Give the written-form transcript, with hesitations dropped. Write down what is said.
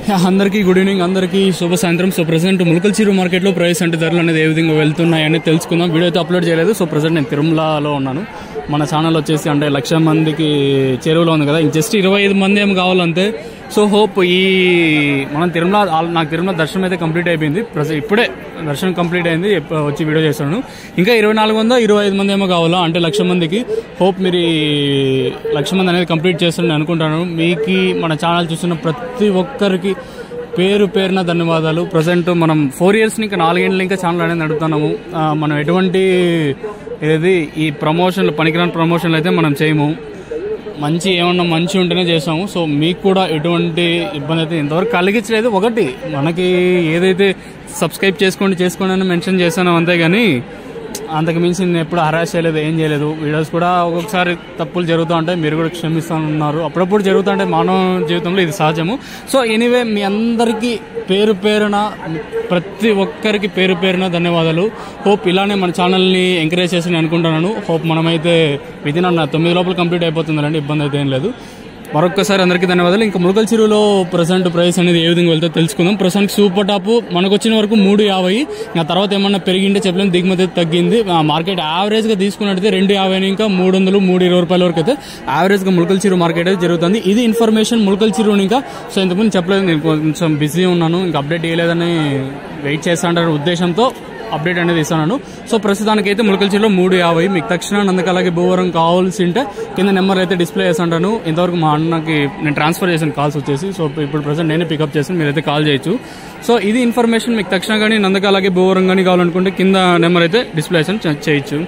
అందరికీ good evening, అందరికీ శుభ సాయంత్రం. సో ప్రెసెంట్ ములకల్ చెరువు మార్కెట్లో ప్రైస్ అంటే ధరలు అనేది ఏ విధంగా వెళ్తున్నాయి అనేది తెలుసుకుందాం. వీడియో అయితే అప్లోడ్ చేయలేదు. సో ప్రెసెంట్ నేను తిరుమలలో ఉన్నాను. మన ఛానల్ వచ్చేసి అంటే 1,00,000 మందికి చెరువులో ఉంది కదా, జస్ట్ 25 మంది ఏమి కావాలంతే. సో హోప్ మనం నాకు తిరుమల దర్శనం అయితే కంప్లీట్ అయిపోయింది. ఇప్పుడే దర్శనం కంప్లీట్ అయింది, వచ్చి వీడియో చేస్తాను. ఇంకా 2425 మంది ఏమో కావాలా, అంటే 1,00,000 మందికి. హోప్ మీరు 1,00,000 మంది అనేది కంప్లీట్ చేస్తారని అనుకుంటాను. మీకు మన ఛానల్ చూస్తున్న ప్రతి ఒక్కరికి పేరు పేరున ధన్యవాదాలు. ప్రజెంట్ మనం 4 years ఇంకా 4 ఏళ్ళు ఇంకా ఛానల్ అనేది నడుపుతున్నాము. మనం ఎటువంటి ఈ ప్రమోషన్లు, పనికిరాని ప్రమోషన్లు అయితే మనం చేయము. ఏమన్నా మంచి ఉంటేనే చేస్తాము. సో మీకు కూడా ఎటువంటి ఇబ్బంది అయితే ఇంతవరకు కలిగించలేదు. ఒకటి మనకి ఏదైతే సబ్స్క్రైబ్ చేసుకోండి అని మెన్షన్ చేశాను, అంతేగాని అంతకు మించి నేను ఎప్పుడు హరాస్ చేయలేదు, ఏం చేయలేదు. వీడియోస్ కూడా ఒక్కొక్కసారి తప్పులు జరుగుతూ ఉంటాయి, మీరు కూడా క్షమిస్తున్నారు. అప్పుడప్పుడు జరుగుతుంటే మానవ జీవితంలో ఇది సహజము. సో ఎనీవే, మీ అందరికీ పేరు పేరున, ప్రతి ఒక్కరికి పేరు పేరున ధన్యవాదాలు. హోప్ ఇలానే మన ఛానల్ని ఎంకరేజ్ చేసి అనుకుంటున్నాను. హోప్ మనమైతే విదిన్ 9 లోపల కంప్లీట్ అయిపోతుందండి, ఇబ్బంది అయితే ఏం లేదు. మరొక్కసారి అందరికీ ధన్యవాదాలు. ఇంకా ములకల్ చెరువులో ప్రజెంట్ ప్రైస్ అనేది ఏ విధంగా వెళ్తే తెలుసుకుందాం. ప్రజెంట్ సూపర్ టాప్ మనకు వచ్చిన వరకు 350. ఇంకా తర్వాత ఏమన్నా పెరిగింటే చెప్పలేము, దిగుమతి తగ్గింది. మార్కెట్ యావరేజ్గా తీసుకున్నట్టయితే 250 ఇంకా 300, 320 రూపాయల వరకు అయితే యావరేజ్గా ములకల్ చెరువు మార్కెట్ అయితే జరుగుతుంది. ఇది ఇన్ఫర్మేషన్ ములకల్ చెరువుని. ఇంకా సో ఇంతకుముందు చెప్పలేదు, నేను కొంచెం బిజీ ఉన్నాను, ఇంకా అప్డేట్ చేయలేదని వెయిట్ చేస్తాంటారు ఉద్దేశంతో అప్డేట్ అనేది ఇస్తున్నాను. సో ప్రస్తుతానికైతే ములకల్ చెరువులో 350. మీకు తక్షణ నందక అలాగే భూవరం కావాల్సి ఉంటే కింద నెంబర్ అయితే డిస్ప్లే చేస్తుంటాను. ఇంతవరకు మా అన్నకి నేను ట్రాన్స్ఫర్ చేసిన కాల్స్ వచ్చేసి. సో ఇప్పుడు ప్రజెంట్ నేనే పికప్ చేసి మీరైతే కాల్ చేయొచ్చు. సో ఇది ఇన్ఫర్మేషన్. మీకు తక్షణ కానీ నందక అలాగే భూవరం కానీ కావాలనుకుంటే కింద నెంబర్ అయితే డిస్ప్లే చేయొచ్చు.